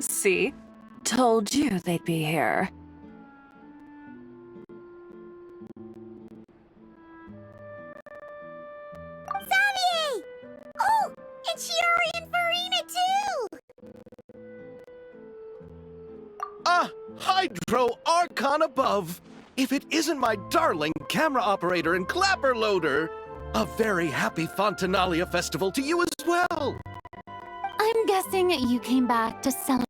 See? Told you they'd be here. Xavier! Oh, and Shiori and Farina too! Ah, Hydro Archon above! If it isn't my darling camera operator and clapper loader! A very happy Fontinalia festival to you as well! I'm guessing you came back to celebrate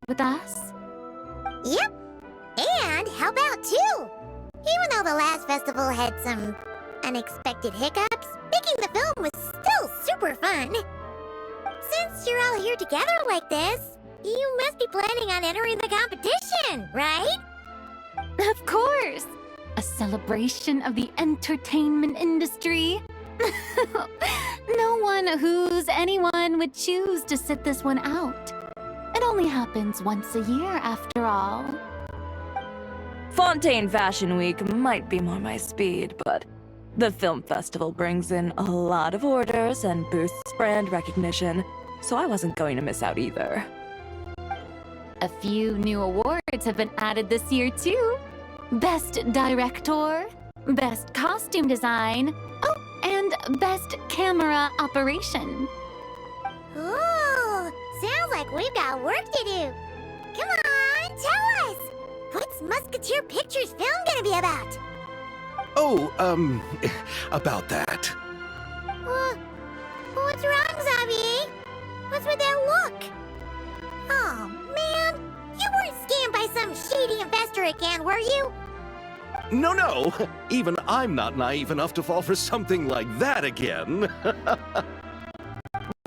with us? Yep, and help out too! Even though the last festival had some unexpected hiccups, making the film was still super fun. Since you're all here together like this, you must be planning on entering the competition, right? Of course! A celebration of the entertainment industry. No one who's anyone would choose to sit this one out. It only happens once a year, after all. Fontaine Fashion Week might be more my speed, but the film festival brings in a lot of orders and boosts brand recognition, so I wasn't going to miss out either. A few new awards have been added this year, too. Best Director, Best Costume Design, oh, and Best Camera Operation. Ooh, sounds like we've got work to do. Come on, tell us! What's Musketeer Pictures film gonna be about? Oh, about that. What's wrong, Xavier? What's with that look? Oh, man, you weren't scammed by some shady investor again, were you? No, even I'm not naive enough to fall for something like that again.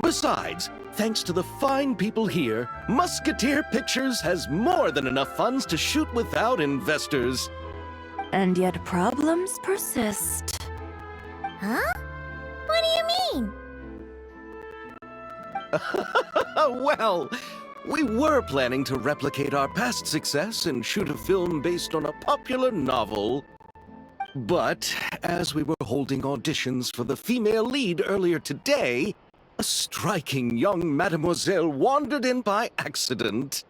Besides, thanks to the fine people here, Musketeer Pictures has more than enough funds to shoot without investors. And yet problems persist. Huh? What do you mean? Well, we were planning to replicate our past success and shoot a film based on a popular novel. But as we were holding auditions for the female lead earlier today, a striking young mademoiselle wandered in by accident.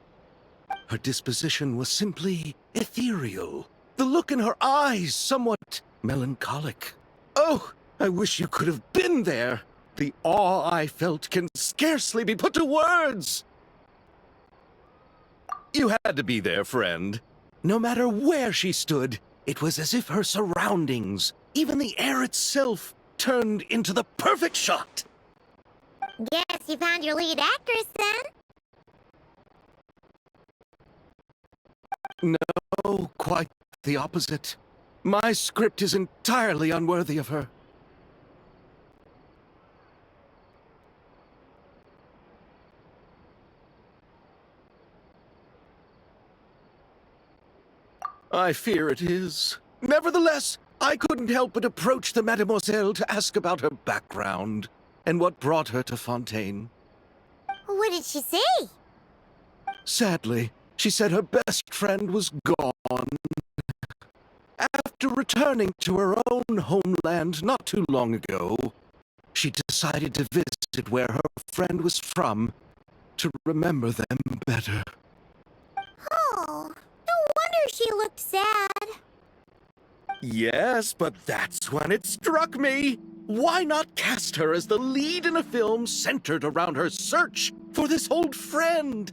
Her disposition was simply ethereal. The look in her eyes somewhat melancholic. Oh, I wish you could have been there. The awe I felt can scarcely be put to words. You had to be there, friend. No matter where she stood, it was as if her surroundings, even the air itself, turned into the perfect shot. Guess you found your lead actress then? No, quite the opposite. My script is entirely unworthy of her. I fear it is. Nevertheless, I couldn't help but approach the mademoiselle to ask about her background and what brought her to Fontaine. What did she say? Sadly, she said her best friend was gone. After returning to her own homeland not too long ago, she decided to visit where her friend was from to remember them better. Oh, no wonder she looked sad. Yes, but that's when it struck me. Why not cast her as the lead in a film centered around her search for this old friend?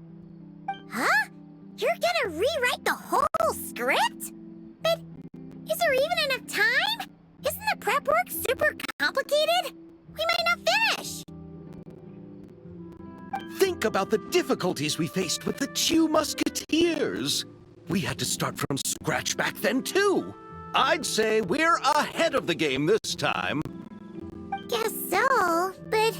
Huh? You're gonna rewrite the whole script? But is there even enough time? Isn't the prep work super complicated? We might not finish. Think about the difficulties we faced with the two Musketeers. We had to start from scratch back then, too. I'd say we're ahead of the game this time. Guess so, but...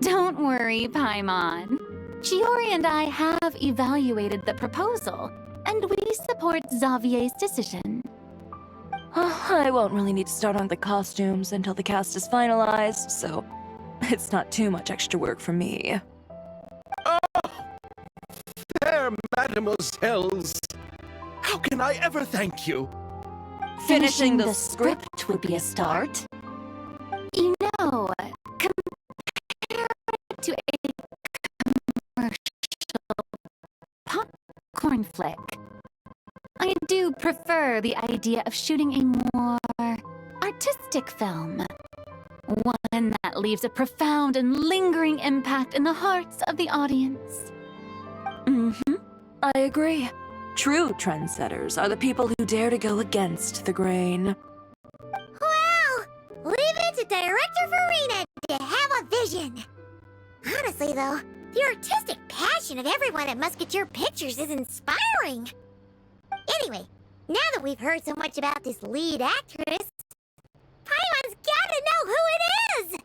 Don't worry, Paimon. Shiori and I have evaluated the proposal, and we support Xavier's decision. I won't really need to start on the costumes until the cast is finalized, so it's not too much extra work for me. Oh, fair mademoiselles. How can I ever thank you? Finishing the script would be a start. You know, compared to a popcorn flick. I do prefer the idea of shooting a more artistic film. One that leaves a profound and lingering impact in the hearts of the audience. I agree. True trendsetters are the people who dare to go against the grain. Well, leave it to Director Farina to have a vision. Honestly, though, the artistic passion of everyone at Musketeer Pictures is inspiring. Anyway, now that we've heard so much about this lead actress, Paimon's gotta know who it is!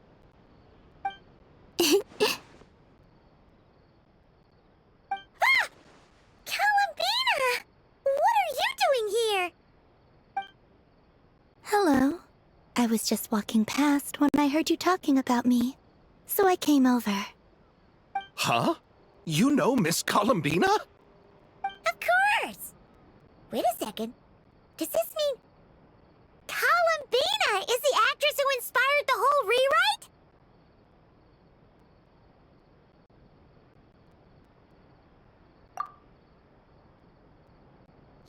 Ah! Columbina! What are you doing here? Hello. I was just walking past when I heard you talking about me, so I came over. Huh? You know Miss Columbina? Of course! Wait a second. Does this mean Columbina is the actress who inspired the whole rewrite?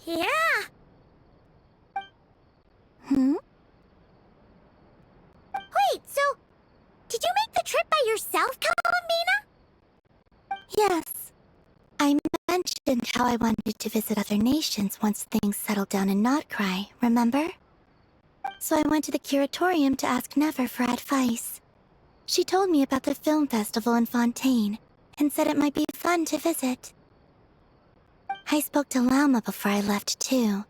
Yeah. Wait, so did you make the trip by yourself, Columbina? Yes. I mentioned how I wanted to visit other nations once things settled down in Notcry, remember? So I went to the curatorium to ask Never for advice. She told me about the film festival in Fontaine and said it might be fun to visit. I spoke to Lauma before I left too,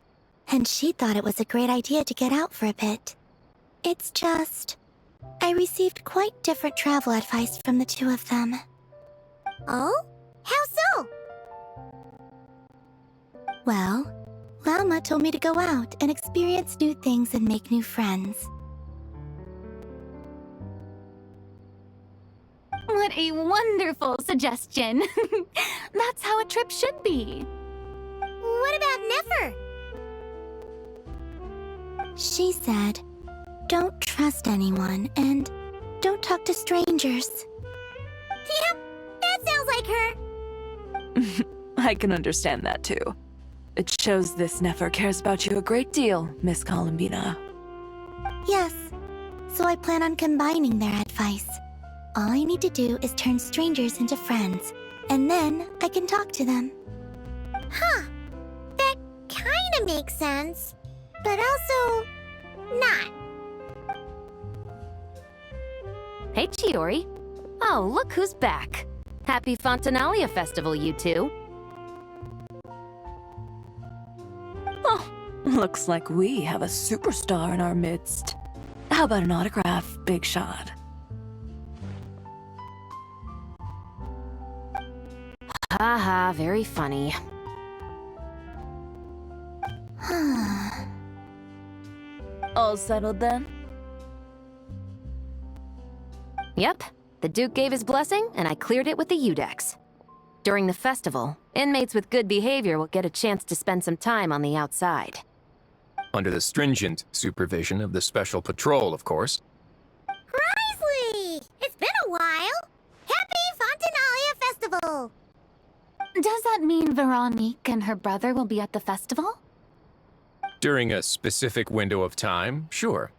and she thought it was a great idea to get out for a bit. It's just, I received quite different travel advice from the two of them. Oh? How so? Well, Lauma told me to go out and experience new things and make new friends. What a wonderful suggestion. That's how a trip should be. What about Nefer? She said, don't trust anyone and don't talk to strangers. Yep, that sounds like her. I can understand that too. It shows this Nefer cares about you a great deal, Miss Columbina. Yes, so I plan on combining their advice. All I need to do is turn strangers into friends, and then I can talk to them. Huh. That kinda makes sense, but also not. Hey, Chiori. Oh, look who's back. Happy Fontinalia Festival, you two. Oh, looks like we have a superstar in our midst. How about an autograph, Big Shot? Haha, very funny. All settled then? Yep, the Duke gave his blessing, and I cleared it with the Udex. During the festival, inmates with good behavior will get a chance to spend some time on the outside. Under the stringent supervision of the Special Patrol, of course. Risley! It's been a while! Happy Fontinalia Festival! Does that mean Veronique and her brother will be at the festival? During a specific window of time, sure.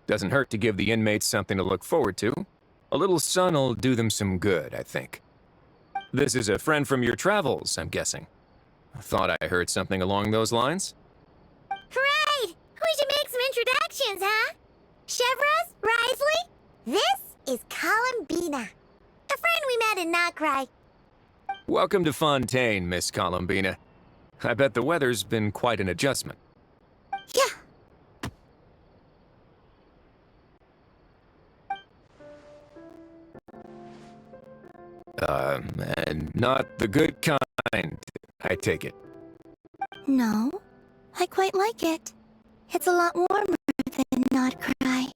Doesn't hurt to give the inmates something to look forward to. A little sun'll do them some good, I think. This is a friend from your travels, I'm guessing. Thought I heard something along those lines. Right! We should make some introductions, huh? Chevros, Risley, this is Columbina. A friend we met in Notcry. Welcome to Fontaine, Miss Columbina. I bet the weather's been quite an adjustment. Yeah. And not the good kind, I take it. No, I quite like it. It's a lot warmer than Notcry.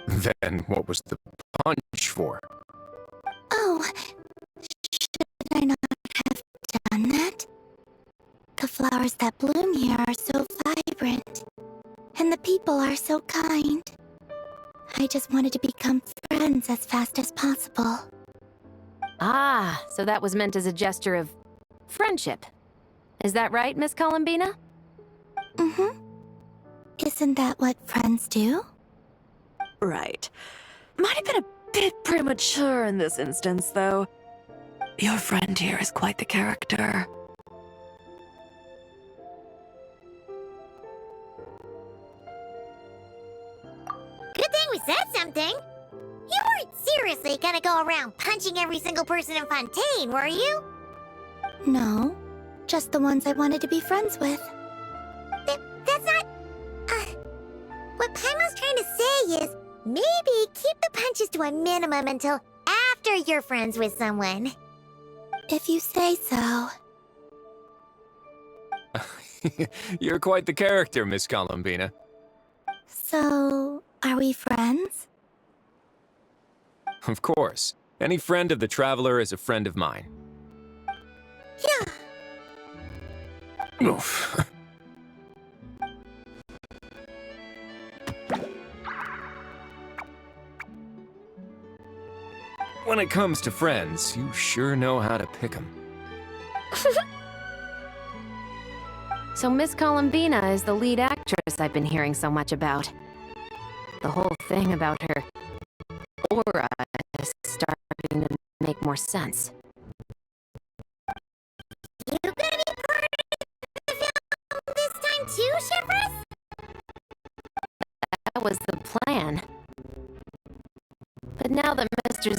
Then what was the punch for? Oh, should I not have done that? The flowers that bloom here are so vibrant, and the people are so kind. I just wanted to become friends as fast as possible. Ah, so that was meant as a gesture of friendship. Is that right, Miss Columbina? Mm-hmm. Isn't that what friends do? Right. Might have been a bit premature in this instance, though. Your friend here is quite the character. Good thing we said something. You weren't seriously gonna go around punching every single person in Fontaine, were you? No, just the ones I wanted to be friends with. That's not... what Paimon's trying to say is, maybe keep the punches to a minimum until after you're friends with someone. If you say so. You're quite the character, Miss Columbina. So, are we friends? Of course. Any friend of the Traveler is a friend of mine. Yeah. Oof. When it comes to friends, you sure know how to pick 'em. So Miss Columbina is the lead actress I've been hearing so much about. The whole thing about her aura is starting to make more sense. You gonna be part of the film this time too, Shepard? That was the plan. But now that Mr.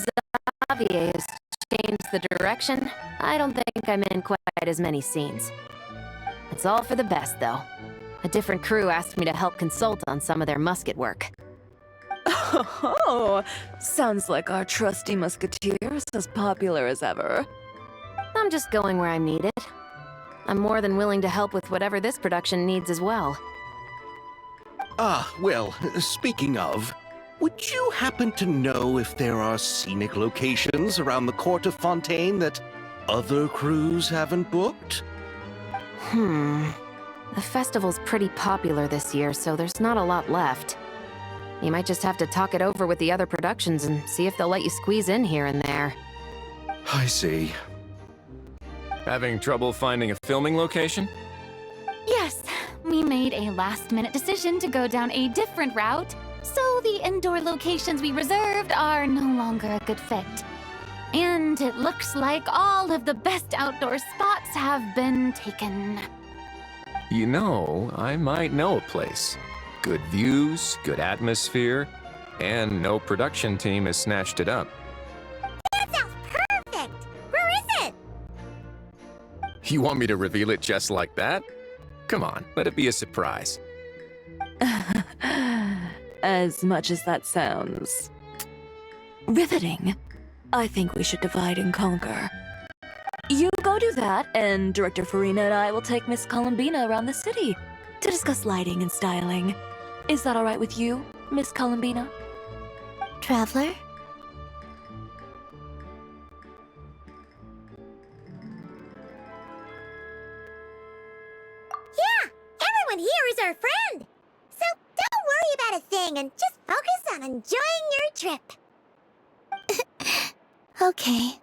Xavier has changed the direction, I don't think I'm in quite as many scenes. It's all for the best, though. A different crew asked me to help consult on some of their musket work. Oh, sounds like our trusty musketeer is as popular as ever. I'm just going where I'm needed. I'm more than willing to help with whatever this production needs as well. Well, speaking of, would you happen to know if there are scenic locations around the court of Fontaine that other crews haven't booked? The festival's pretty popular this year, so there's not a lot left. You might just have to talk it over with the other productions and see if they'll let you squeeze in here and there. I see. Having trouble finding a filming location? Yes, we made a last-minute decision to go down a different route, so the indoor locations we reserved are no longer a good fit. And it looks like all of the best outdoor spots have been taken. You know, I might know a place. Good views, good atmosphere, and no production team has snatched it up. That sounds perfect! Where is it? You want me to reveal it just like that? Come on, let it be a surprise. As much as that sounds riveting, I think we should divide and conquer. You go do that, and Director Farina and I will take Miss Columbina around the city to discuss lighting and styling. Is that all right with you, Miss Columbina? Traveler? Yeah, everyone here is our friend. So don't worry about a thing and just focus on enjoying your trip. Okay.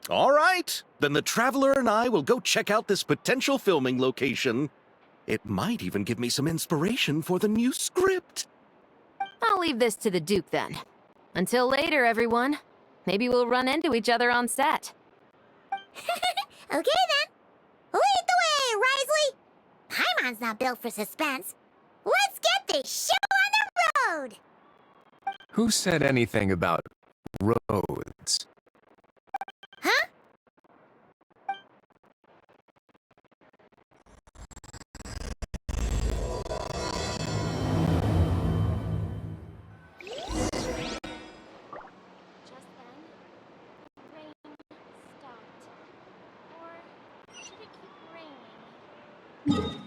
All right, then the Traveler and I will go check out this potential filming location. It might even give me some inspiration for the new script. I'll leave this to the Duke then. Until later, everyone. Maybe we'll run into each other on set. Okay then. Lead the way, Risley. Paimon's not built for suspense. Let's get this show on the road. Who said anything about roads? Huh? Just then, the rain stopped. Or should it keep raining?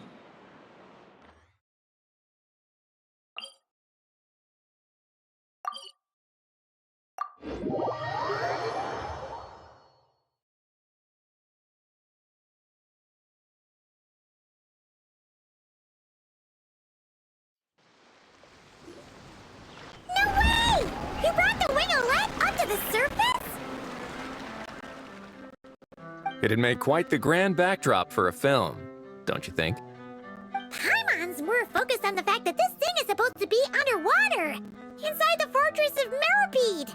No way! He brought the wing of light up to the surface? It'd make quite the grand backdrop for a film, don't you think? Paimon's more focused on the fact that this thing is supposed to be underwater, inside the fortress of Meripede.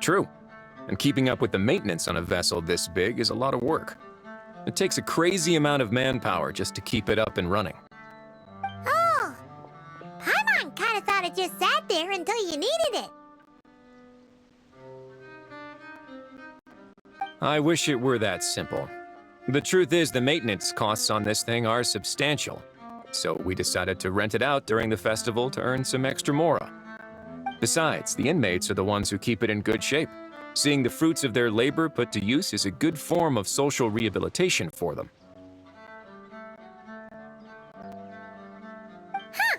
True. And keeping up with the maintenance on a vessel this big is a lot of work. It takes a crazy amount of manpower just to keep it up and running. Oh, Paimon kind of thought it just sat there until you needed it. I wish it were that simple. The truth is, the maintenance costs on this thing are substantial, so we decided to rent it out during the festival to earn some extra mora. Besides, the inmates are the ones who keep it in good shape. Seeing the fruits of their labor put to use is a good form of social rehabilitation for them. Huh.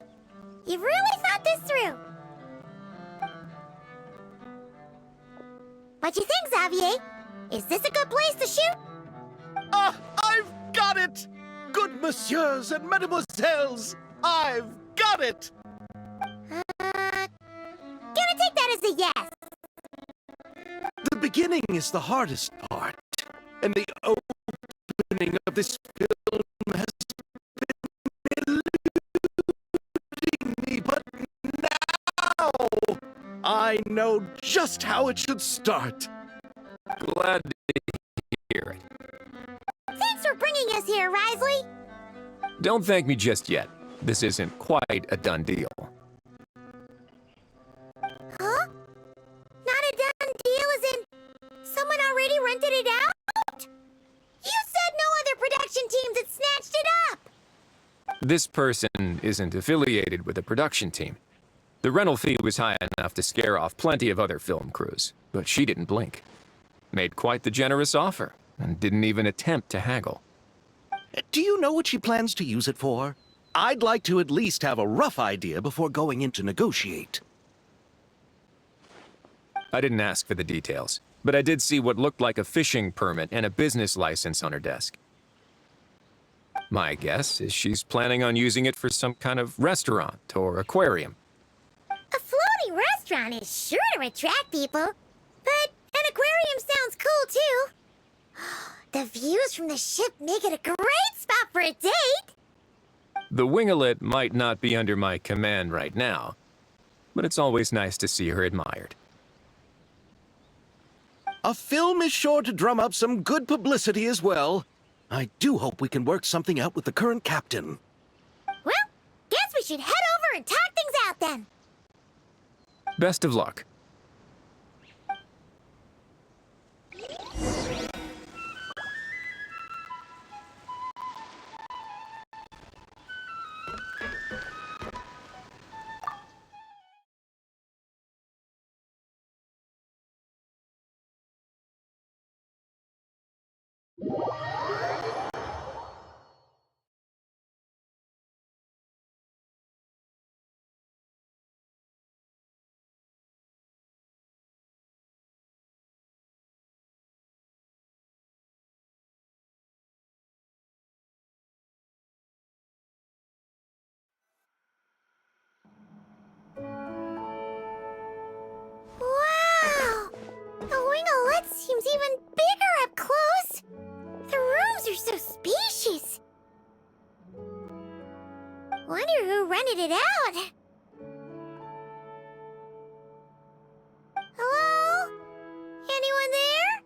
You've really thought this through. What do you think, Xavier? Is this a good place to shoot? Ah, I've got it! Good messieurs and mesdemoiselles, I've got it! Gonna take that as a yes. The beginning is the hardest part, and the opening of this film has been eluding me, but now I know just how it should start. Glad to hear it. Thanks for bringing us here, Risley. Don't thank me just yet. This isn't quite a done deal. Huh? Not a done deal as in someone already rented it out? You said no other production teams had snatched it up. This person isn't affiliated with a production team. The rental fee was high enough to scare off plenty of other film crews, but she didn't blink. Made quite the generous offer, and didn't even attempt to haggle. Do you know what she plans to use it for? I'd like to at least have a rough idea before going in to negotiate. I didn't ask for the details, but I did see what looked like a fishing permit and a business license on her desk. My guess is she's planning on using it for some kind of restaurant or aquarium. A floating restaurant is sure to attract people, but an aquarium sounds cool too. The views from the ship make it a great spot for a date. The winglet might not be under my command right now, but it's always nice to see her admired. A film is sure to drum up some good publicity as well. I do hope we can work something out with the current captain. Well, guess we should head over and talk things out then. Best of luck. Wow! The winglet seems even bigger up close. The rooms are so spacious. Wonder who rented it out. Hello? Anyone there?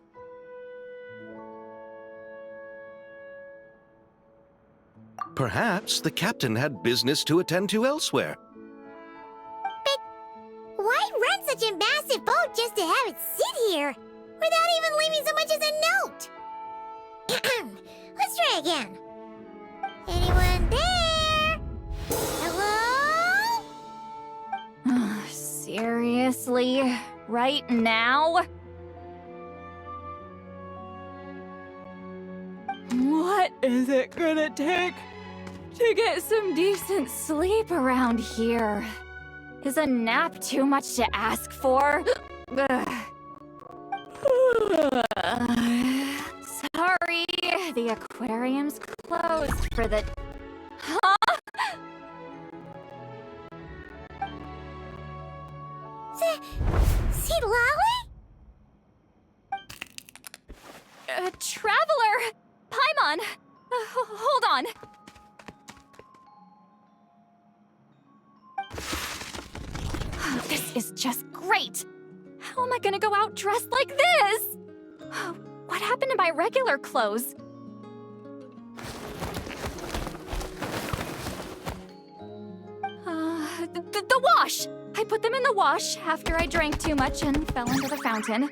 Perhaps the captain had business to attend to elsewhere. Why rent such a massive boat just to have it sit here, without even leaving so much as a note? Let's try again. Anyone there? Hello? Seriously? Right now? What is it gonna take to get some decent sleep around here? Is a nap too much to ask for? Sorry, the aquarium's closed for the... Huh? See Lolly? Traveler! Paimon! Hold on. This is just great! How am I gonna go out dressed like this? What happened to my regular clothes? The wash! I put them in the wash after I drank too much and fell into the fountain.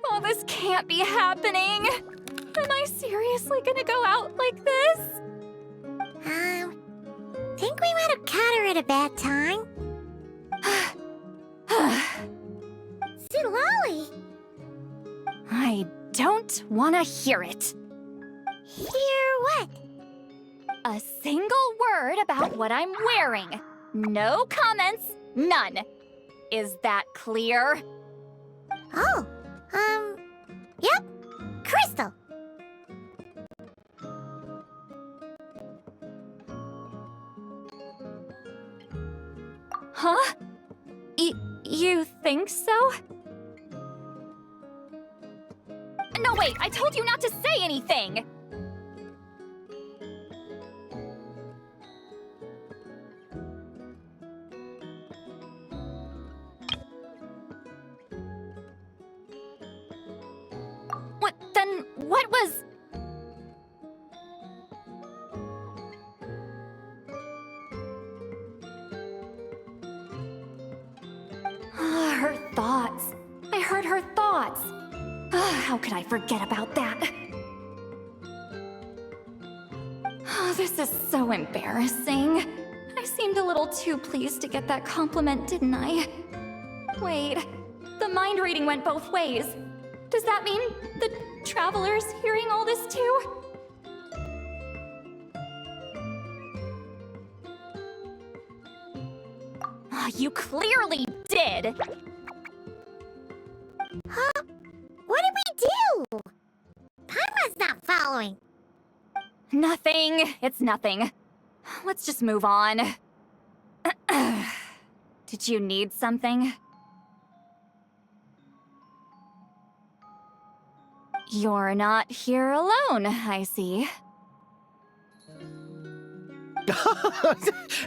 Oh, this can't be happening! Am I seriously gonna go out like this? Think we might have caught her at a bad time. Lolly! I don't wanna hear it. Hear what? A single word about what I'm wearing. No comments, none. Is that clear? Oh, yep. Crystal. Huh? You think so? No, wait, I told you not to say anything! What was... Her thoughts. I heard her thoughts. How could I forget about that? Oh, this is so embarrassing. I seemed a little too pleased to get that compliment, didn't I? Wait, the mind reading went both ways. Does that mean the Traveler's hearing all this too? You clearly did! Huh? What did we do? Paimon's not following. Nothing. It's nothing. Let's just move on. Did you need something? You're not here alone, I see.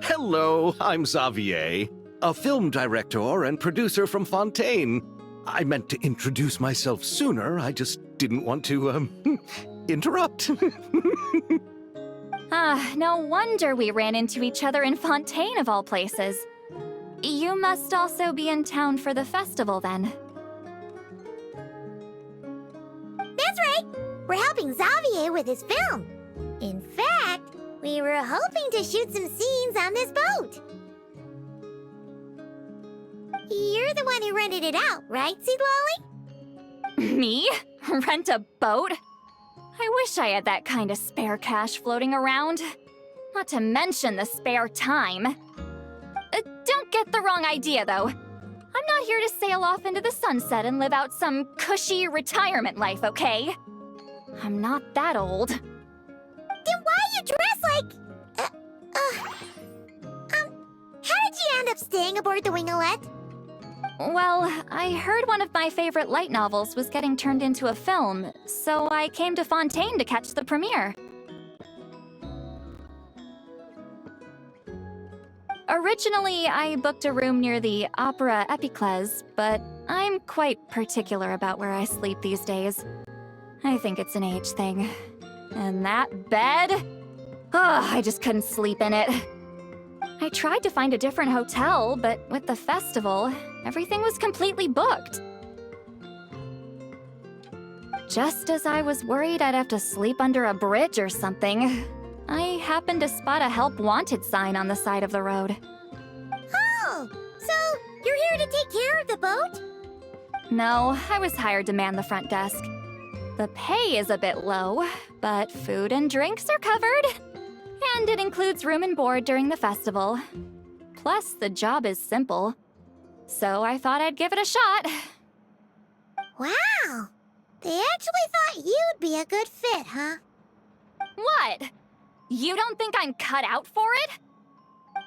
Hello, I'm Xavier, a film director and producer from Fontaine. I meant to introduce myself sooner, I just didn't want to, interrupt. No wonder we ran into each other in Fontaine of all places. You must also be in town for the festival then. That's right! We're helping Xavier with his film. In fact, we were hoping to shoot some scenes on this boat. You're the one who rented it out, right, Seed Lolly? Me? Rent a boat? I wish I had that kind of spare cash floating around. Not to mention the spare time. Don't get the wrong idea, though. I'm not here to sail off into the sunset and live out some cushy retirement life, okay? I'm not that old. Then why you dress like... how did you end up staying aboard the Winglet? Well, I heard one of my favorite light novels was getting turned into a film, so I came to Fontaine to catch the premiere. Originally, I booked a room near the Opera Epiclese, but I'm quite particular about where I sleep these days. I think it's an age thing. And that bed? I just couldn't sleep in it. I tried to find a different hotel, but with the festival, everything was completely booked. Just as I was worried I'd have to sleep under a bridge or something, I happened to spot a help wanted sign on the side of the road. Oh, so you're here to take care of the boat? No, I was hired to man the front desk. The pay is a bit low, but food and drinks are covered. And it includes room and board during the festival. Plus, the job is simple. So I thought I'd give it a shot. Wow! They actually thought you'd be a good fit, huh? What? You don't think I'm cut out for it?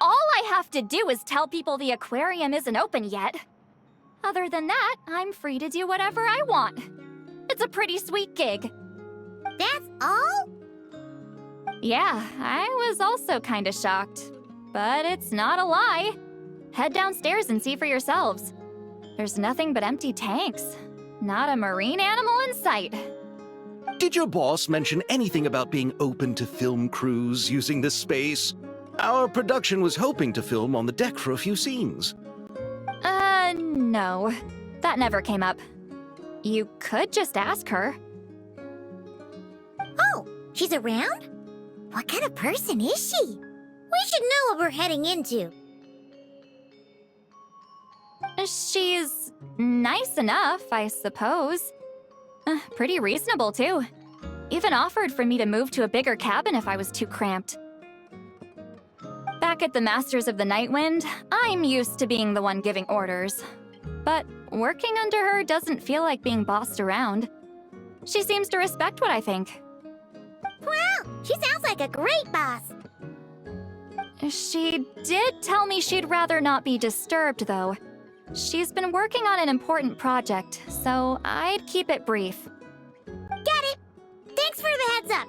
All I have to do is tell people the aquarium isn't open yet. Other than that, I'm free to do whatever I want. It's a pretty sweet gig. That's all? Yeah, I was also kinda shocked. But it's not a lie. Head downstairs and see for yourselves. There's nothing but empty tanks. Not a marine animal in sight. Did your boss mention anything about being open to film crews using this space? Our production was hoping to film on the deck for a few scenes. No. That never came up. You could just ask her. Oh, she's around? What kind of person is she? We should know what we're heading into. She's nice enough, I suppose. Pretty reasonable, too. Even offered for me to move to a bigger cabin if I was too cramped. Back at the Masters of the Night Wind, I'm used to being the one giving orders. But working under her doesn't feel like being bossed around. She seems to respect what I think. Wow, she sounds like a great boss. She did tell me she'd rather not be disturbed, though. She's been working on an important project, so I'd keep it brief. Got it. Thanks for the heads up.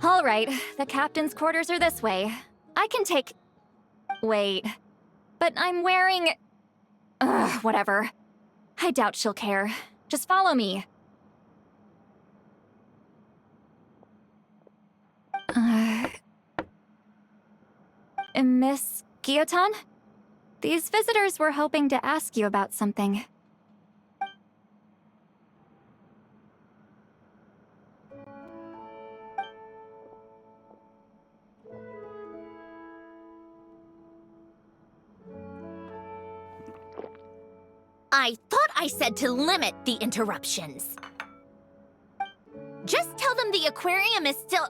All right, the captain's quarters are this way. I can take... Wait. But I'm wearing... Ugh, whatever. I doubt she'll care. Just follow me. Miss Guillotin? These visitors were hoping to ask you about something. I thought I said to limit the interruptions. Just tell them the aquarium is still...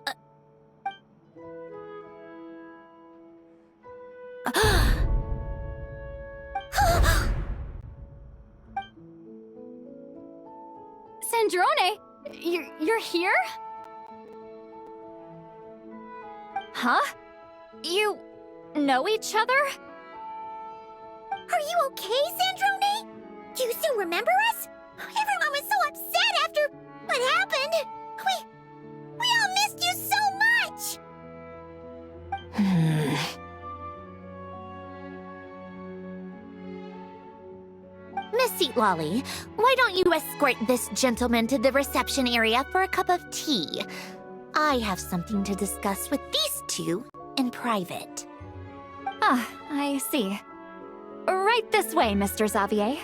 Sandrone, you're here? Huh? You know each other? Are you okay, Sandrone? Do you still remember us? Everyone was so upset after what happened. We all missed you so much. Miss Seat Lolly, why don't you escort this gentleman to the reception area for a cup of tea? I have something to discuss with these two in private. Ah, I see. Right this way, Mr. Xavier.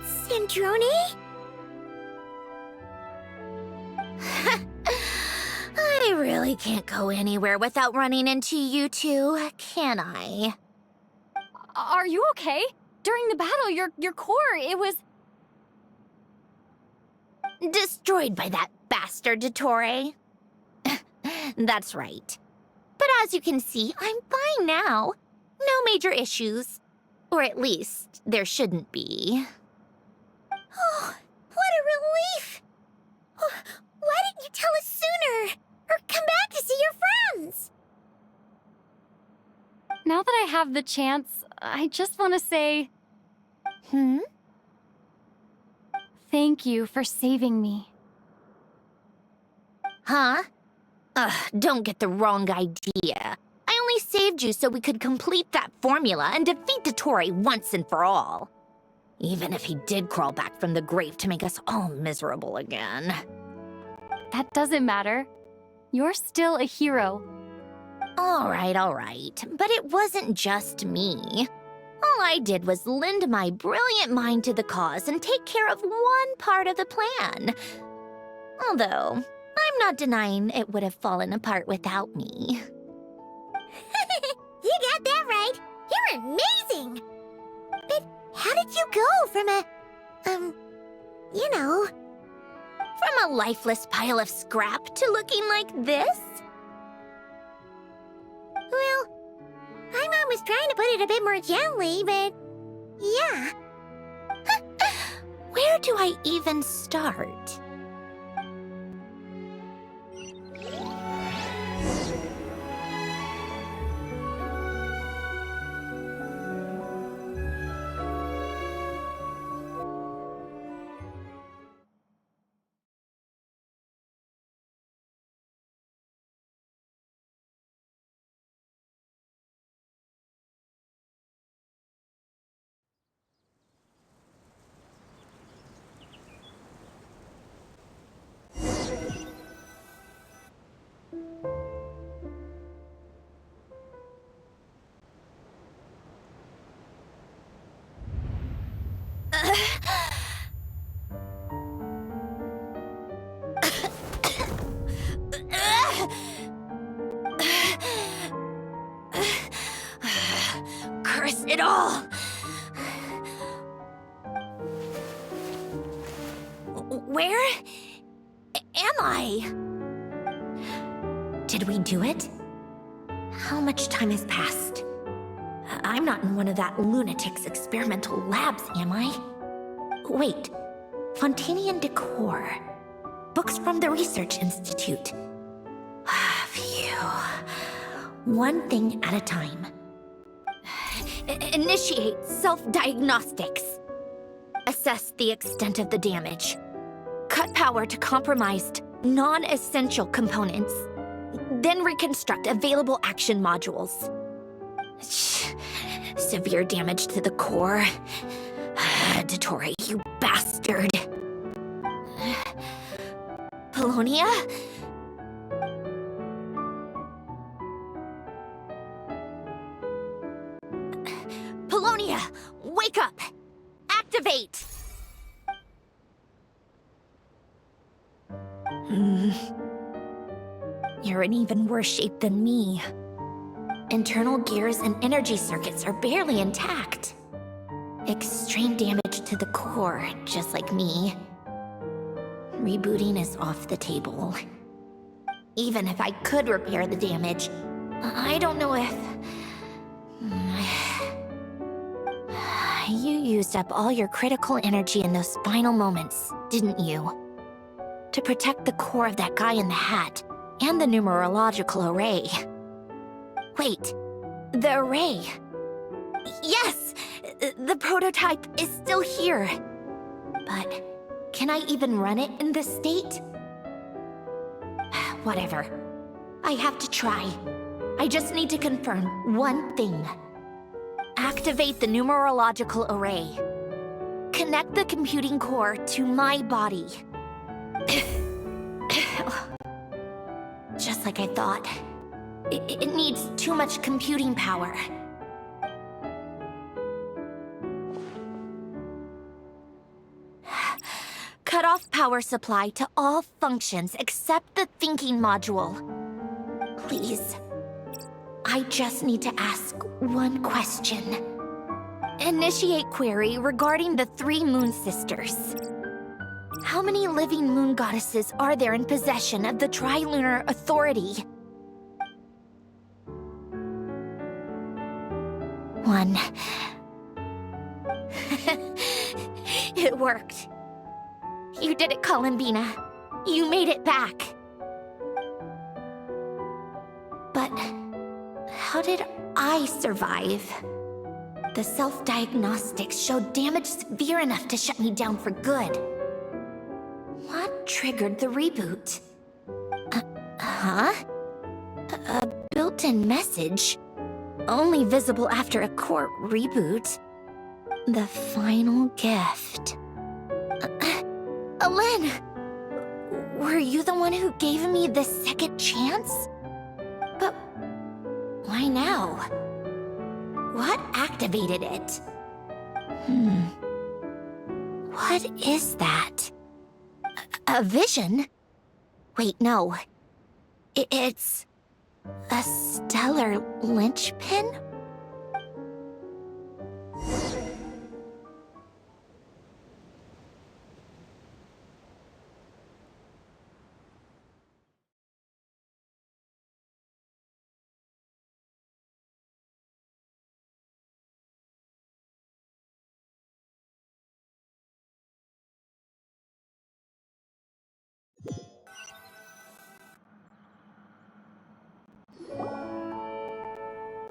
Sandrone? I really can't go anywhere without running into you two, can I? Are you okay? During the battle, your core, it was... Destroyed by that bastard Dottore. That's right. But as you can see, I'm fine now. No major issues. Or at least, there shouldn't be. Oh, what a relief! Why didn't you tell us sooner? Or come back to see your friends? Now that I have the chance, I just want to say... Thank you for saving me. Huh? Don't get the wrong idea. I only saved you so we could complete that formula and defeat Dottore once and for all. Even if he did crawl back from the grave to make us all miserable again. That doesn't matter. You're still a hero. All right. But it wasn't just me. All I did was lend my brilliant mind to the cause and take care of one part of the plan. Although, I'm not denying it would have fallen apart without me. You got that right. You're amazing. But how did you go from From a lifeless pile of scrap to looking like this? Well, my mom was trying to put it a bit more gently, but yeah. Where do I even start? Curse it all! Where am I? Did we do it? How much time has passed? I'm not in one of that lunatic's experimental labs, am I? Wait, Fontanian decor. Books from the Research Institute. Phew. One thing at a time. Initiate self-diagnostics. Assess the extent of the damage. Cut power to compromised, non-essential components. Then reconstruct available action modules. Severe damage to the core. Dottore, you bastard. Polonia? Polonia, wake up! Activate! You're in even worse shape than me. Internal gears and energy circuits are barely intact. Extreme damage to the core, just like me. Rebooting is off the table. Even if I could repair the damage, I don't know if... You used up all your critical energy in those final moments, didn't you? To protect the core of that guy in the hat, and the numerological array. Wait, the array. Yes! The prototype is still here. But can I even run it in this state? Whatever. I have to try. I just need to confirm one thing. Activate the numerological array. Connect the computing core to my body. Just like I thought. It needs too much computing power. Cut off power supply to all functions except the thinking module. Please. I just need to ask one question. Initiate query regarding the 3 Moon Sisters. How many living moon goddesses are there in possession of the Trilunar Authority? 1. It worked. You did it, Columbina. You made it back. But how did I survive? The self-diagnostics showed damage severe enough to shut me down for good. What triggered the reboot? Huh? A built-in message? Only visible after a core reboot. The final gift. Alen! Were you the one who gave me the second chance? But why now? What activated it? What is that? A vision? Wait, no. It's a stellar linchpin?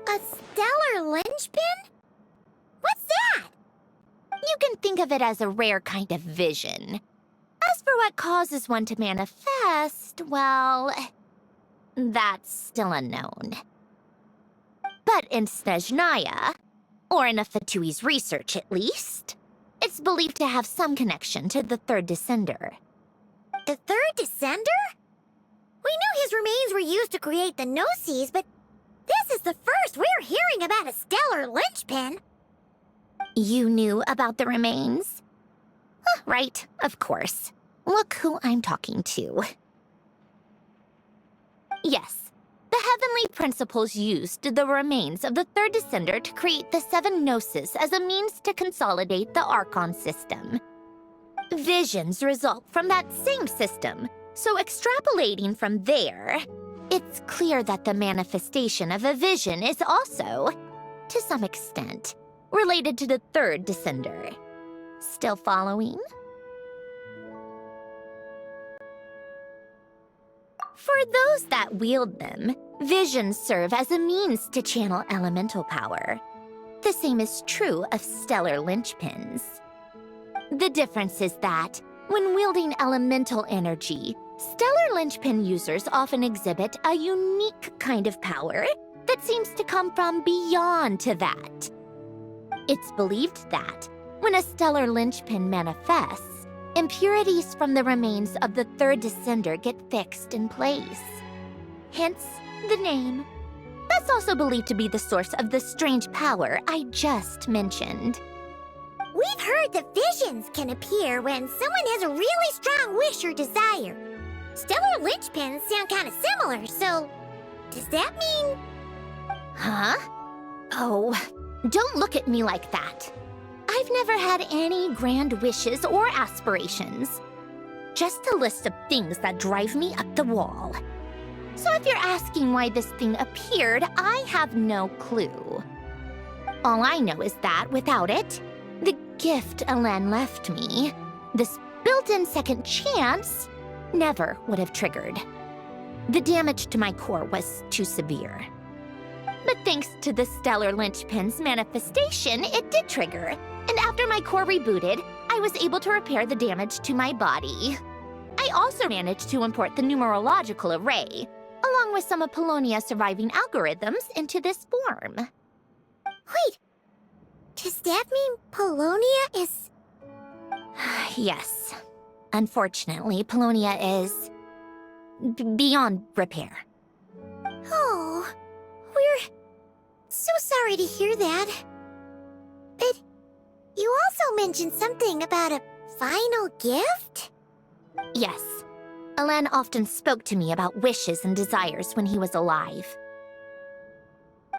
A stellar linchpin? What's that? You can think of it as a rare kind of vision. As for what causes one to manifest, well, that's still unknown. But in Snezhnaya, or in Afatui's research at least, it's believed to have some connection to the third descender. The 3rd Descender? We knew his remains were used to create the Gnosis, but this is the first we're hearing about a stellar linchpin. You knew about the remains? Right, of course. Look who I'm talking to. Yes, The heavenly principles used the remains of the third descender to create the seven gnosis as a means to consolidate the Archon system. Visions result from that same system, so extrapolating from there, it's clear that the manifestation of a vision is also, to some extent, related to the third descender. Still following? For those that wield them, visions serve as a means to channel elemental power. The same is true of stellar linchpins. The difference is that, when wielding elemental energy, stellar linchpin users often exhibit a unique kind of power that seems to come from beyond to that. It's believed that, when a stellar linchpin manifests, impurities from the remains of the third descender get fixed in place. Hence, the name. That's also believed to be the source of the strange power I just mentioned. We've heard that visions can appear when someone has a really strong wish or desire. Stellar linchpins sound kind of similar, so does that mean... Huh? Oh, don't look at me like that. I've never had any grand wishes or aspirations. Just a list of things that drive me up the wall. So if you're asking why this thing appeared, I have no clue. All I know is that without it, the gift Alen left me, this built-in second chance, never would have triggered. The damage to my core was too severe. But thanks to the stellar linchpin's manifestation, it did trigger. And after my core rebooted, I was able to repair the damage to my body. I also managed to import the numerological array, along with some of Polonia's surviving algorithms, into this form. Wait, does that mean Polonia is... Yes. Unfortunately, Polonia is... beyond repair. Oh, we're so sorry to hear that. But you also mentioned something about a final gift? Yes. Alen often spoke to me about wishes and desires when he was alive.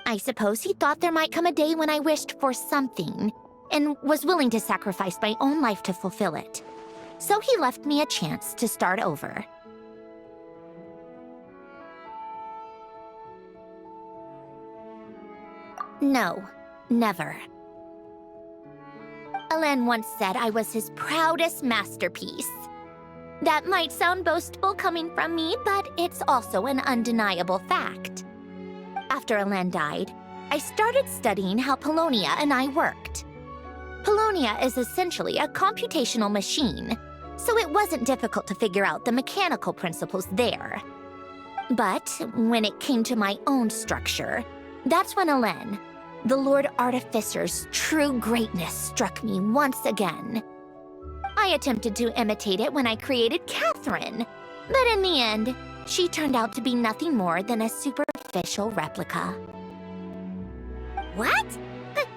I suppose he thought there might come a day when I wished for something, and was willing to sacrifice my own life to fulfill it. So he left me a chance to start over. No, never. Alen once said I was his proudest masterpiece. That might sound boastful coming from me, but it's also an undeniable fact. After Alen died, I started studying how Polonia and I worked. Polonia is essentially a computational machine, so it wasn't difficult to figure out the mechanical principles there. But when it came to my own structure, that's when Alen, the Lord Artificer's true greatness, struck me once again. I attempted to imitate it when I created Catherine, but in the end, she turned out to be nothing more than a superficial replica. What? But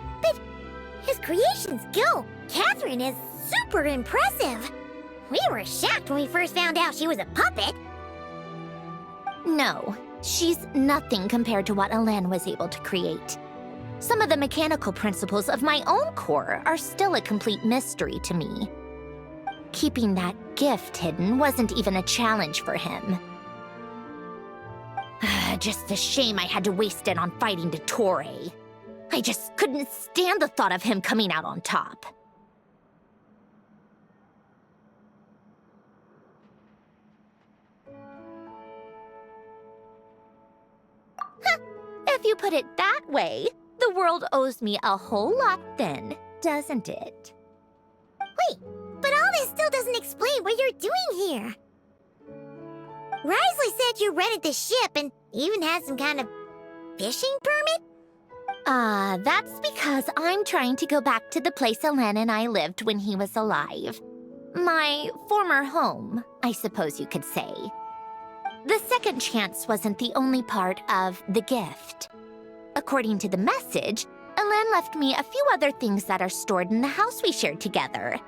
his creation skill, Catherine, is super impressive. We were shocked when we first found out she was a puppet. No, she's nothing compared to what Alen was able to create. Some of the mechanical principles of my own core are still a complete mystery to me. Keeping that gift hidden wasn't even a challenge for him. Just a shame I had to waste it on fighting Dottore. I just couldn't stand the thought of him coming out on top. If you put it that way, the world owes me a whole lot then, doesn't it? Wait, but all this still doesn't explain what you're doing here. Risley said you rented the ship and even had some kind of fishing permit? That's because I'm trying to go back to the place Alen and I lived when he was alive. My former home, I suppose you could say. The second chance wasn't the only part of the gift. According to the message, Alen left me a few other things that are stored in the house we shared together.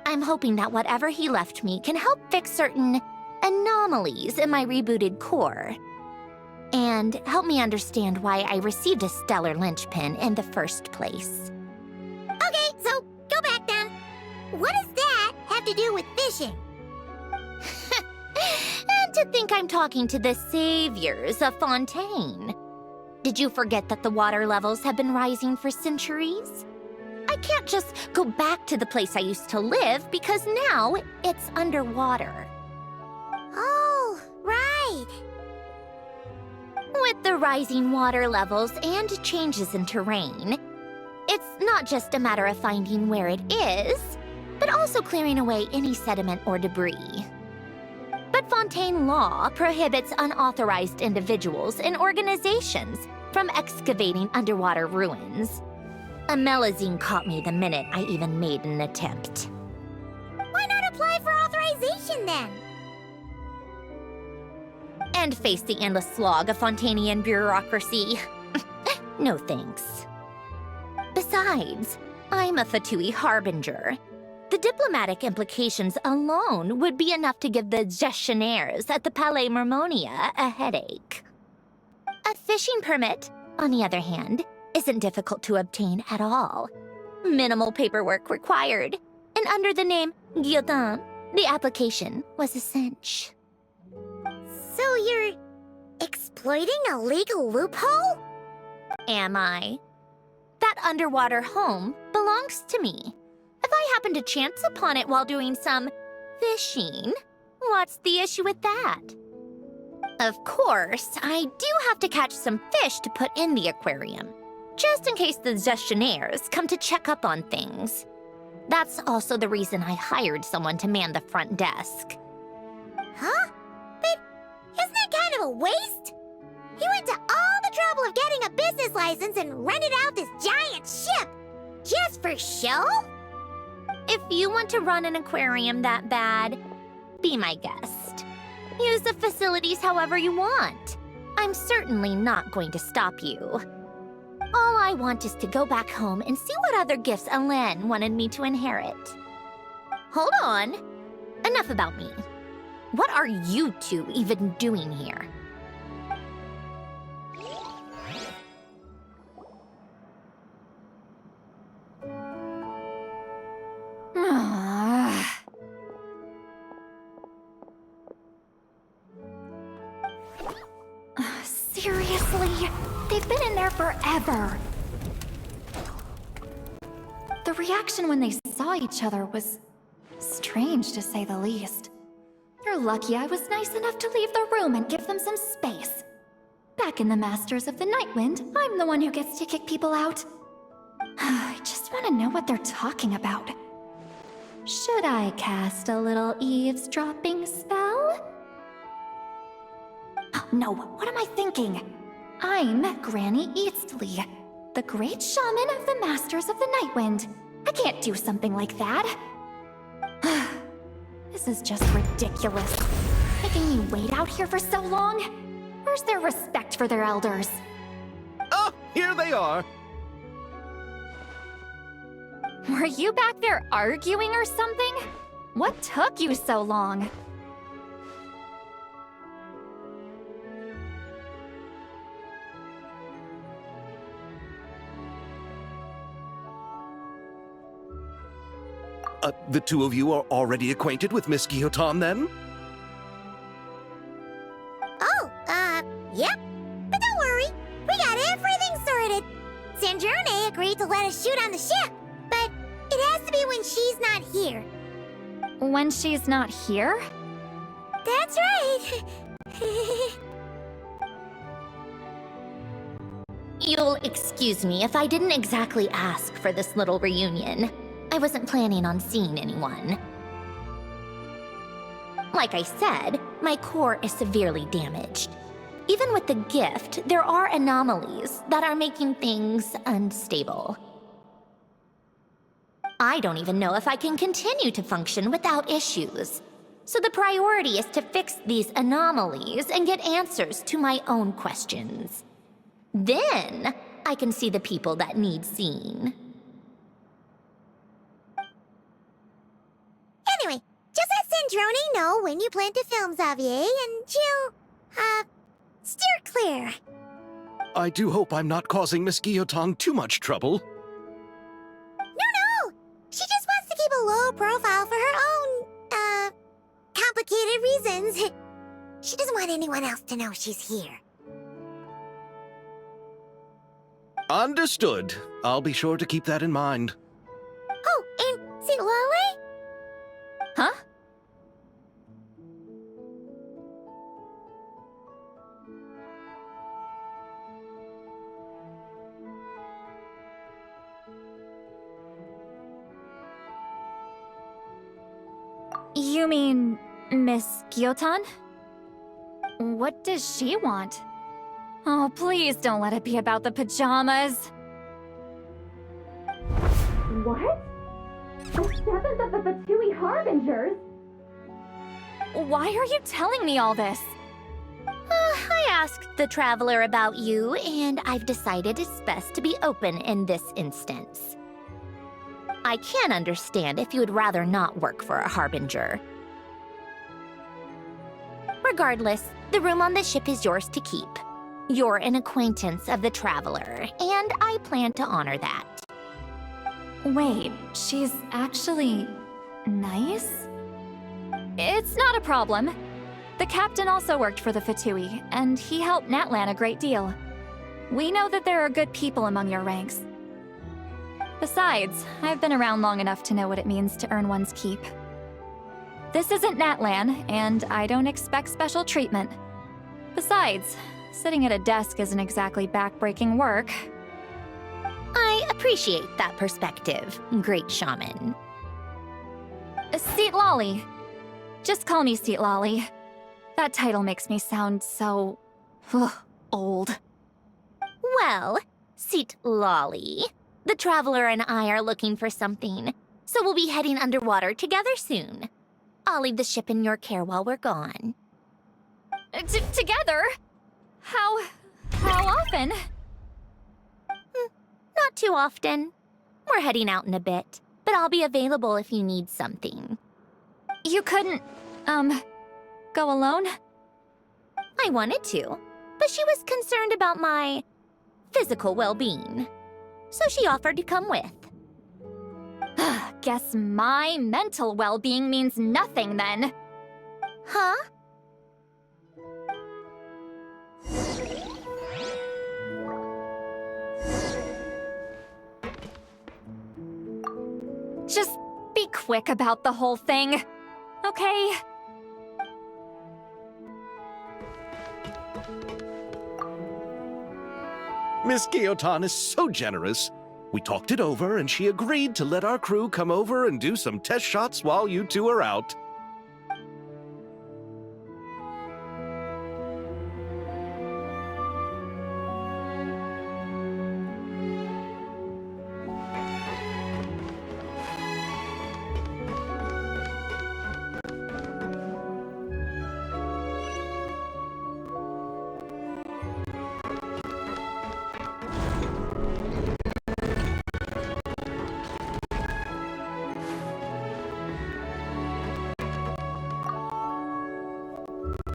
I'm hoping that whatever he left me can help fix certain anomalies in my rebooted core. and help me understand why I received a stellar linchpin in the first place. Okay, so go back then. What does that have to do with fishing? And to think I'm talking to the saviors of Fontaine. Did you forget that the water levels have been rising for centuries? I can't just go back to the place I used to live because now it's underwater. Oh, right. With the rising water levels and changes in terrain, it's not just a matter of finding where it is, but also clearing away any sediment or debris. But Fontaine law prohibits unauthorized individuals and organizations from excavating underwater ruins. A Melazine caught me the minute I even made an attempt. Why not apply for authorization then? And face the endless slog of Fontainian bureaucracy. No thanks. Besides, I'm a Fatui harbinger. The diplomatic implications alone would be enough to give the gestionnaires at the Palais Mermonia a headache. A fishing permit, on the other hand, isn't difficult to obtain at all. Minimal paperwork required, and under the name Guillotin, the application was a cinch. So you're exploiting a legal loophole? Am I? That underwater home belongs to me. If I happen to chance upon it while doing some fishing, what's the issue with that? Of course, I do have to catch some fish to put in the aquarium, just in case the gestionnaires come to check up on things. That's also the reason I hired someone to man the front desk. Huh? But isn't that kind of a waste? He went to all the trouble of getting a business license and rented out this giant ship. Just for show? If you want to run an aquarium that bad, be my guest. Use the facilities however you want. I'm certainly not going to stop you. All I want is to go back home and see what other gifts Alain wanted me to inherit. Hold on. Enough about me. What are you two even doing here? Seriously? They've been in there forever. The reaction when they saw each other was strange, to say the least. You're lucky I was nice enough to leave the room and give them some space. Back in the Masters of the Nightwind, I'm the one who gets to kick people out. I just want to know what they're talking about. Should I cast a little eavesdropping spell? Oh, no, what am I thinking? I'm Granny Eastley, the great shaman of the Masters of the Nightwind. I can't do something like that. This is just ridiculous. Making me wait out here for so long? Where's their respect for their elders? Oh, here they are. Were you back there arguing or something? What took you so long? The two of you are already acquainted with Miss Guillotin, then? Oh, yep. But don't worry, we got everything sorted. Sanjurne agreed to let us shoot on the ship, but it has to be when she's not here. When she's not here? That's right. You'll excuse me if I didn't exactly ask for this little reunion. I wasn't planning on seeing anyone. Like I said, my core is severely damaged. Even with the gift, there are anomalies that are making things unstable. I don't even know if I can continue to function without issues. So the priority is to fix these anomalies and get answers to my own questions. Then, I can see the people that need seeing. Anyway, just let Sandrone know when you plan to film, Xavier, and she'll, Steer clear. I do hope I'm not causing Miss Guillotine too much trouble. No! She just wants to keep a low profile for her own, complicated reasons. She doesn't want anyone else to know she's here. Understood. I'll be sure to keep that in mind. Oh, and see Lolly? Huh? You mean Miss Guillotine? What does she want? Oh, please don't let it be about the pajamas. What? The 7th of the Fatui Harbingers? Why are you telling me all this? I asked the Traveler about you, and I've decided it's best to be open in this instance. I can understand if you would rather not work for a Harbinger. Regardless, the room on the ship is yours to keep. You're an acquaintance of the Traveler, and I plan to honor that. Wait, she's actually nice? It's not a problem. The captain also worked for the Fatui, and he helped Natlan a great deal. We know that there are good people among your ranks. Besides, I've been around long enough to know what it means to earn one's keep. This isn't Natlan, and I don't expect special treatment. Besides, sitting at a desk isn't exactly back-breaking work. I appreciate that perspective, great shaman. Seat Lolly. Just call me Seat Lolly. That title makes me sound so... old. Well, Seat Lolly, the Traveler and I are looking for something, so we'll be heading underwater together soon. I'll leave the ship in your care while we're gone. Together? How often? Not too often. We're heading out in a bit, but I'll be available if you need something. You couldn't, go alone? I wanted to, but she was concerned about my physical well-being, so she offered to come with. Guess my mental well-being means nothing then. Huh? Just be quick about the whole thing, okay? Miss Guillotine is so generous. We talked it over, and she agreed to let our crew come over and do some test shots while you two are out.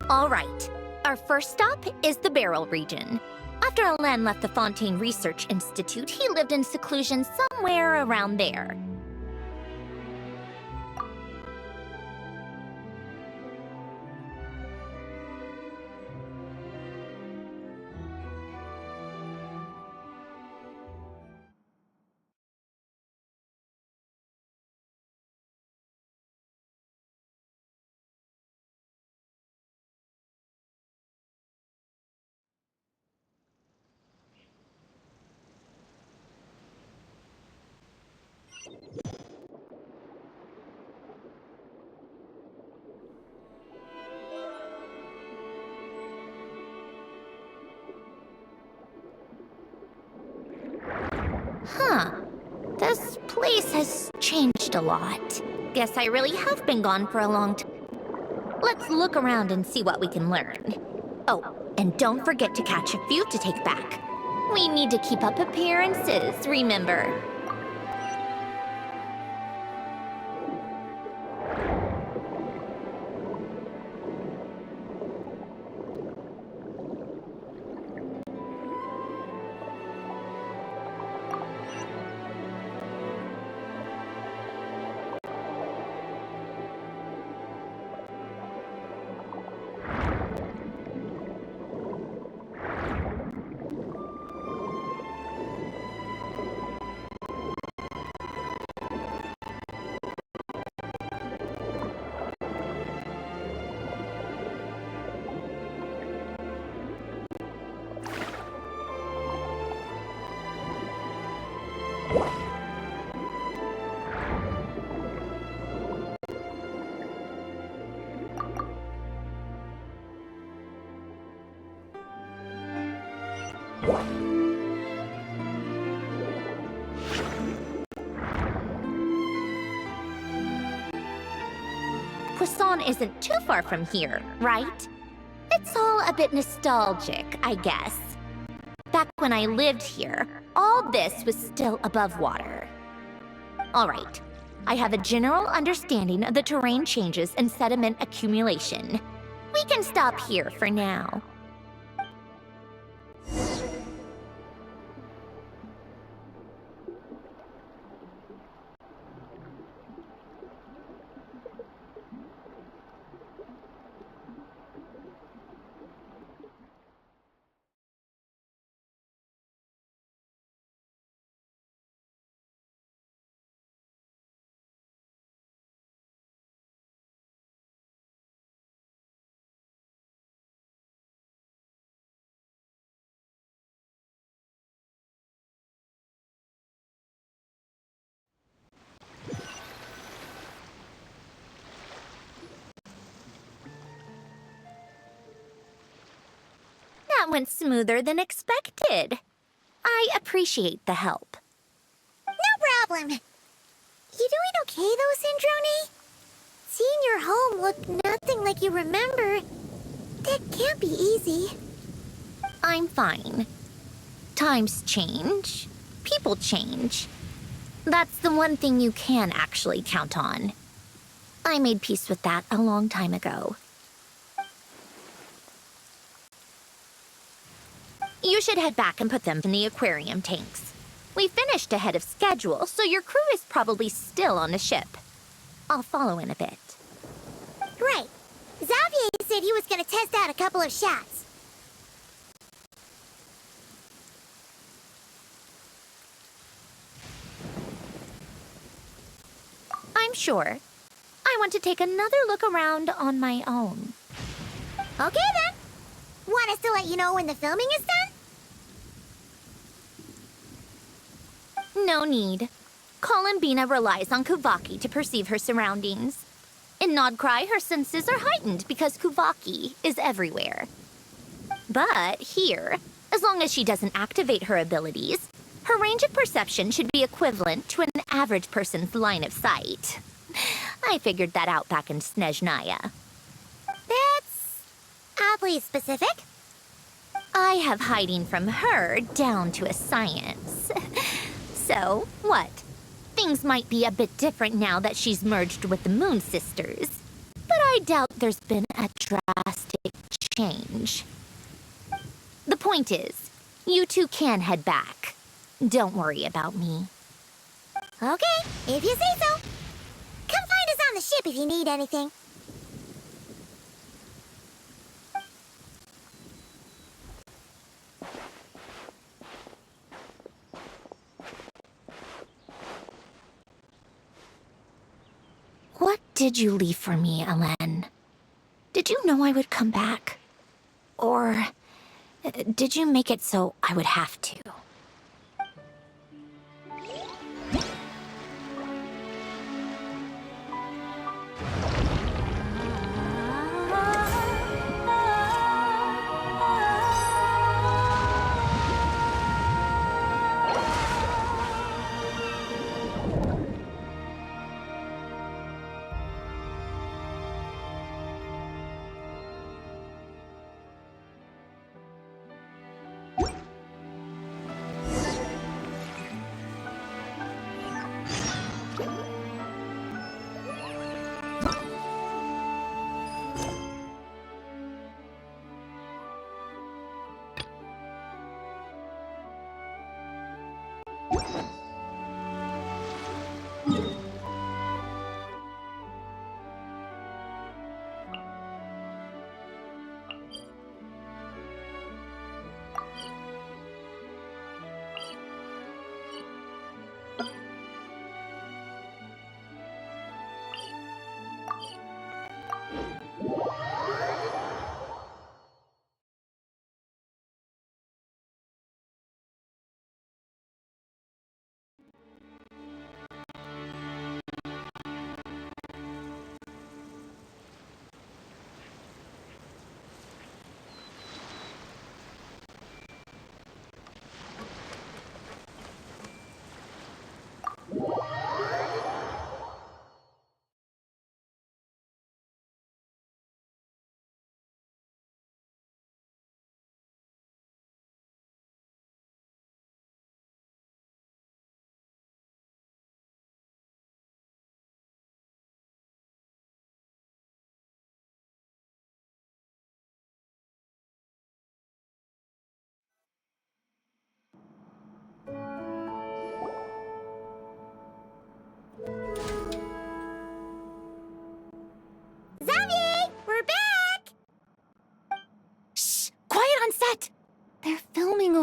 All right. Our first stop is the Barrel region. After Alain left the Fontaine Research Institute, he lived in seclusion somewhere around there. Huh. This place has changed a lot. Guess I really have been gone for a long time. Let's look around and see what we can learn. Oh, and don't forget to catch a few to take back. We need to keep up appearances, remember? Poisson isn't too far from here, right? It's all a bit nostalgic, I guess. Back when I lived here, all this was still above water. All right, I have a general understanding of the terrain changes and sediment accumulation. We can stop here for now. That went smoother than expected. I appreciate the help. No problem. You doing okay though, Syndrome? Seeing your home look nothing like you remember, that can't be easy. I'm fine. Times change. People change. That's the one thing you can actually count on. I made peace with that a long time ago. You should head back and put them in the aquarium tanks. We finished ahead of schedule, so your crew is probably still on the ship. I'll follow in a bit. Right. Xavier said he was gonna test out a couple of shots. I'm sure. I want to take another look around on my own. Okay then. Want us to let you know when the filming is done? No need. Columbina relies on Kuvaki to perceive her surroundings. In Nodcry, her senses are heightened because Kuvaki is everywhere. But here, as long as she doesn't activate her abilities, her range of perception should be equivalent to an average person's line of sight. I figured that out back in Snezhnaya. That's oddly specific. I have hiding from her down to a science. So, what? Things might be a bit different now that she's merged with the Moon Sisters, but I doubt there's been a drastic change. The point is, you two can head back. Don't worry about me. Okay, if you say so. Come find us on the ship if you need anything. What did you leave for me, Ellen? Did you know I would come back? Or did you make it so I would have to?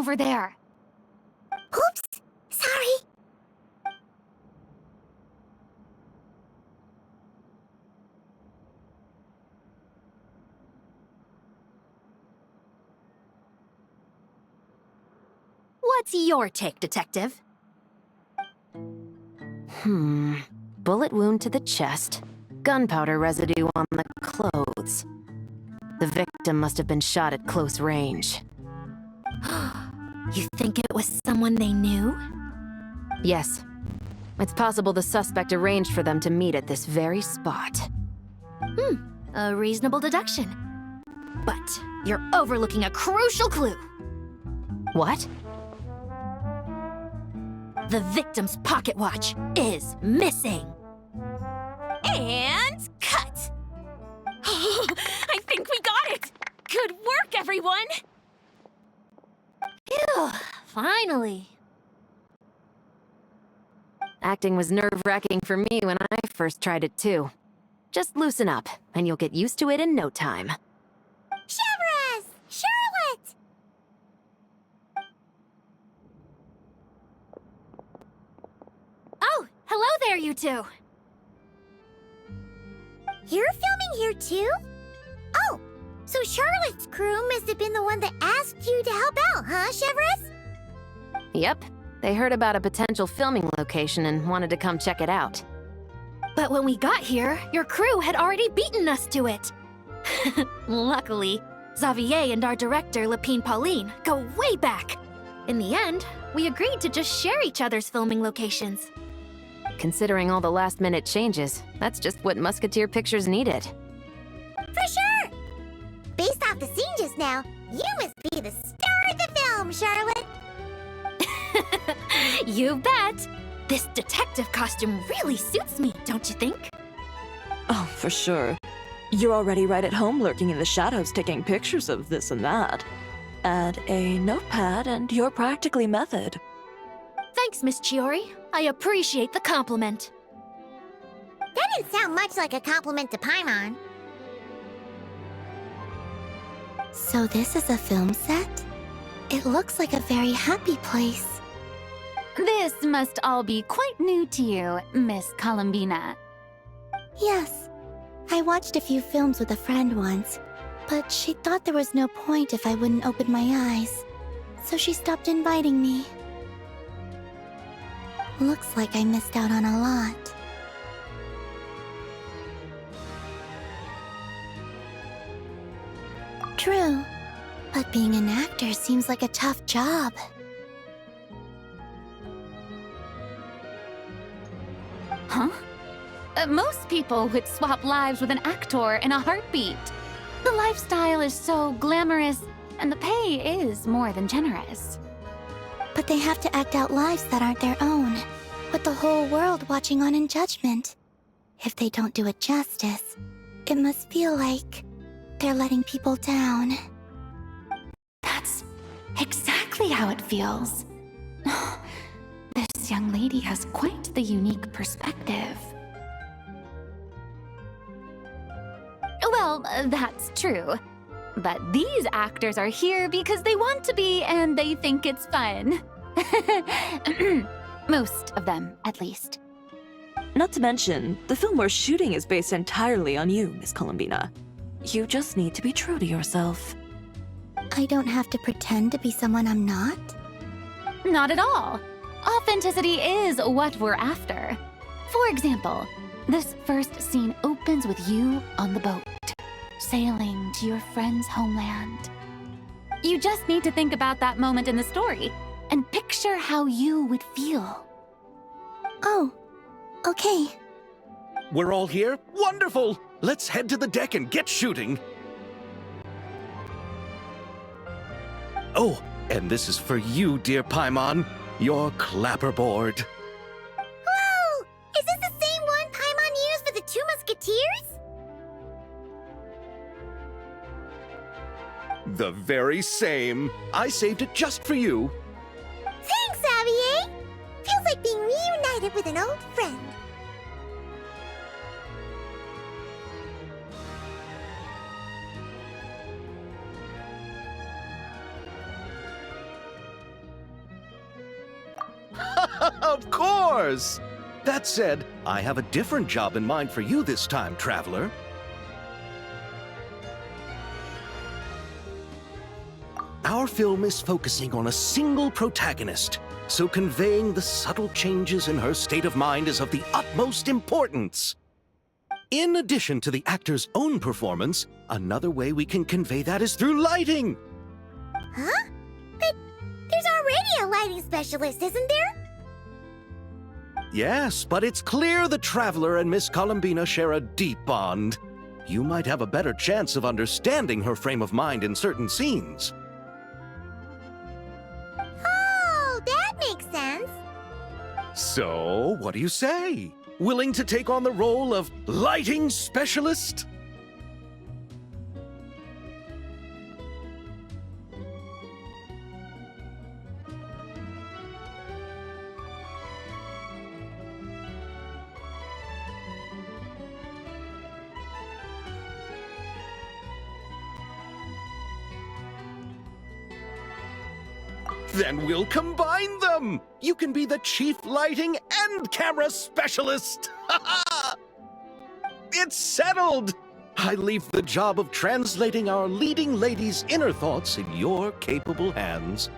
over there. Oops, sorry. What's your take, Detective? Bullet wound to the chest, gunpowder residue on the clothes. The victim must have been shot at close range. You think it was someone they knew? Yes. It's possible the suspect arranged for them to meet at this very spot. A reasonable deduction. But you're overlooking a crucial clue. What? The victim's pocket watch is missing. And cut! I think we got it! Good work, everyone! Phew, finally. Acting was nerve-wracking for me when I first tried it too. Just loosen up, and you'll get used to it in no time. Severus! Charlotte! Oh, hello there, you two. You're filming here too? Oh, so Charlotte's crew must have been the one that asked you to help out, huh, Severus? Yep, they heard about a potential filming location and wanted to come check it out. But when we got here, your crew had already beaten us to it. Luckily, Xavier and our director, Lapine Pauline, go way back. In the end, we agreed to just share each other's filming locations. Considering all the last-minute changes, that's just what Musketeer Pictures needed. For sure! Based off the scene just now, you must be the star of the film, Charlotte! You bet! This detective costume really suits me, don't you think? Oh, for sure. You're already right at home lurking in the shadows taking pictures of this and that. Add a notepad and you're practically method. Thanks, Miss Chiori. I appreciate the compliment. That didn't sound much like a compliment to Paimon. So this is a film set? It looks like a very happy place. This must all be quite new to you, Miss Columbina. Yes. I watched a few films with a friend once, but she thought there was no point if I wouldn't open my eyes. So she stopped inviting me. Looks like I missed out on a lot. True, but being an actor seems like a tough job. Huh? Most people would swap lives with an actor in a heartbeat. The lifestyle is so glamorous, and the pay is more than generous. But they have to act out lives that aren't their own, with the whole world watching on in judgment. If they don't do it justice, it must feel like they're letting people down. That's exactly how it feels. This young lady has quite the unique perspective. Well, that's true. But these actors are here because they want to be and they think it's fun. Most of them, at least. Not to mention, the film we're shooting is based entirely on you, Miss Columbina. You just need to be true to yourself. I don't have to pretend to be someone I'm not? Not at all. Authenticity is what we're after. For example, this first scene opens with you on the boat, sailing to your friend's homeland. You just need to think about that moment in the story and picture how you would feel. Oh, okay. We're all here? Wonderful! Let's head to the deck and get shooting. Oh, and this is for you, dear Paimon. Your clapperboard. Whoa! Is this the same one Paimon used for the Two Musketeers? The very same. I saved it just for you. Thanks, Xavier! Feels like being reunited with an old friend. Of course! That said, I have a different job in mind for you this time, traveler. Our film is focusing on a single protagonist, so conveying the subtle changes in her state of mind is of the utmost importance. In addition to the actor's own performance, another way we can convey that is through lighting. Huh? But there's already a lighting specialist, isn't there? Yes, but it's clear the Traveler and Miss Columbina share a deep bond. You might have a better chance of understanding her frame of mind in certain scenes. Oh, that makes sense. So, what do you say? Willing to take on the role of lighting specialist? Then we'll combine them! You can be the chief lighting and camera specialist! It's settled! I leave the job of translating our leading lady's inner thoughts in your capable hands.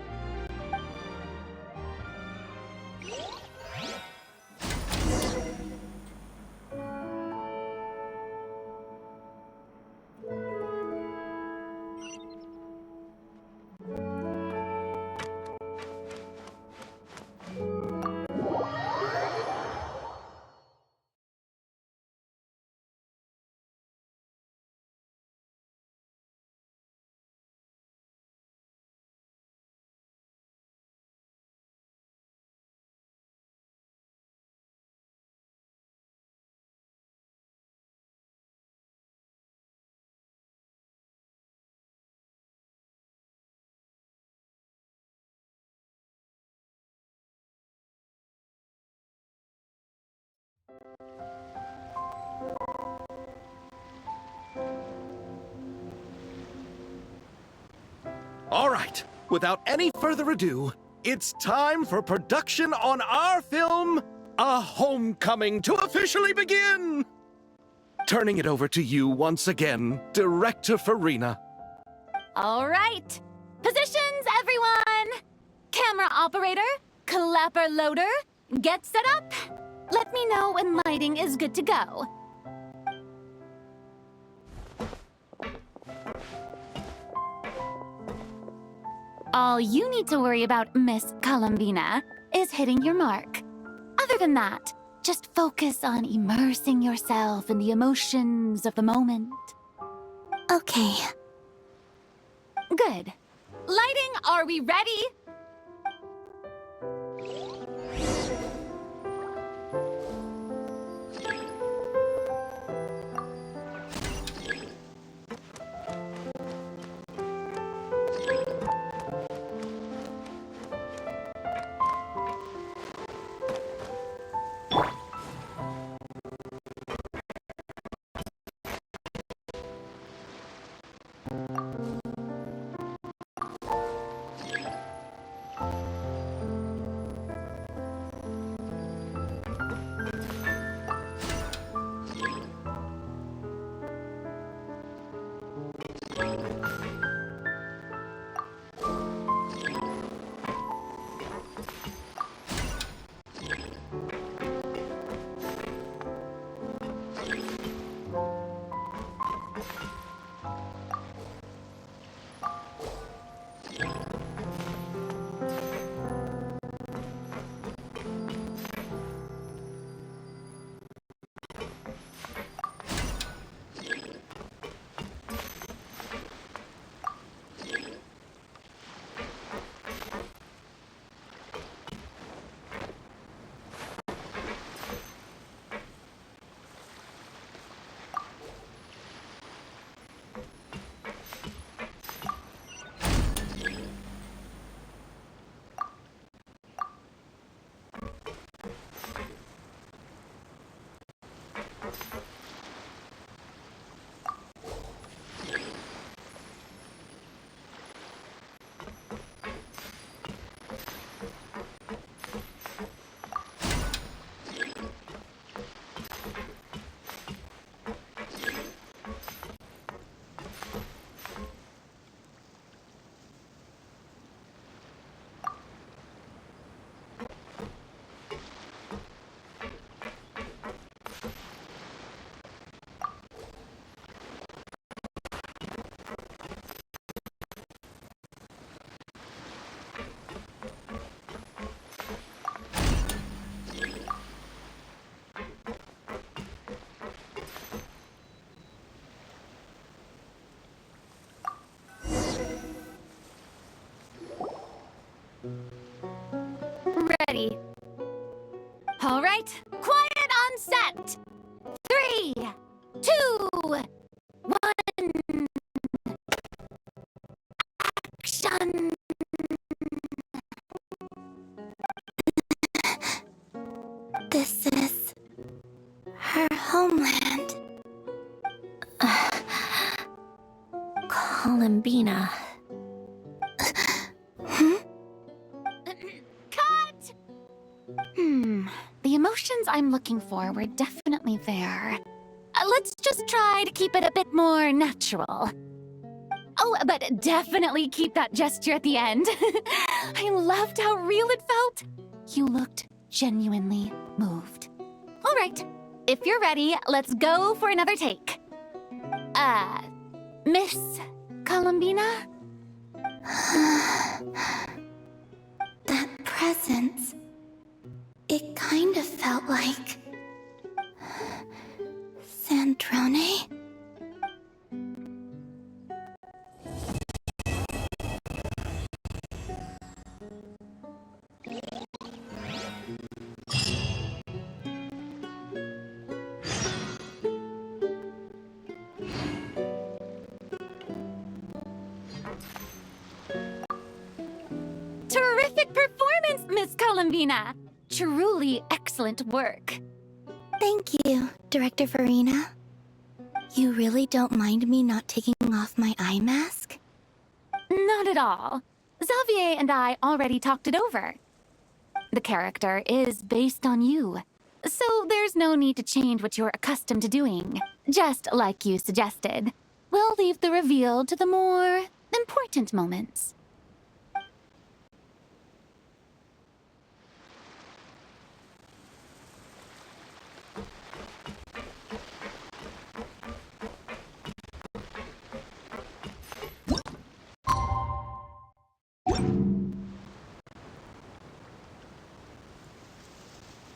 All right, without any further ado, it's time for production on our film, A Homecoming, to officially begin! Turning it over to you once again, Director Farina. All right. Positions, everyone! Camera operator, clapper loader, get set up. Let me know when lighting is good to go. All you need to worry about, Miss Columbina, is hitting your mark. Other than that, just focus on immersing yourself in the emotions of the moment. Okay. Good. Lighting, are we ready? All right, quiet on set. 3, 2, 1. Action. This is her homeland. Columbina. Cut! The emotions I'm looking for were definitely there. Let's just try to keep it a bit more natural. Oh, but definitely keep that gesture at the end. I loved how real it felt. You looked genuinely moved. All right, if you're ready, let's go for another take. Miss Columbina? That presence. It kind of felt like Sandrone? Terrific performance, Miss Columbina! Truly excellent work. Thank you, Director Farina. You really don't mind me not taking off my eye mask? Not at all. Xavier and I already talked it over. The character is based on you, so there's no need to change what you're accustomed to doing. Just like you suggested. We'll leave the reveal to the more important moments.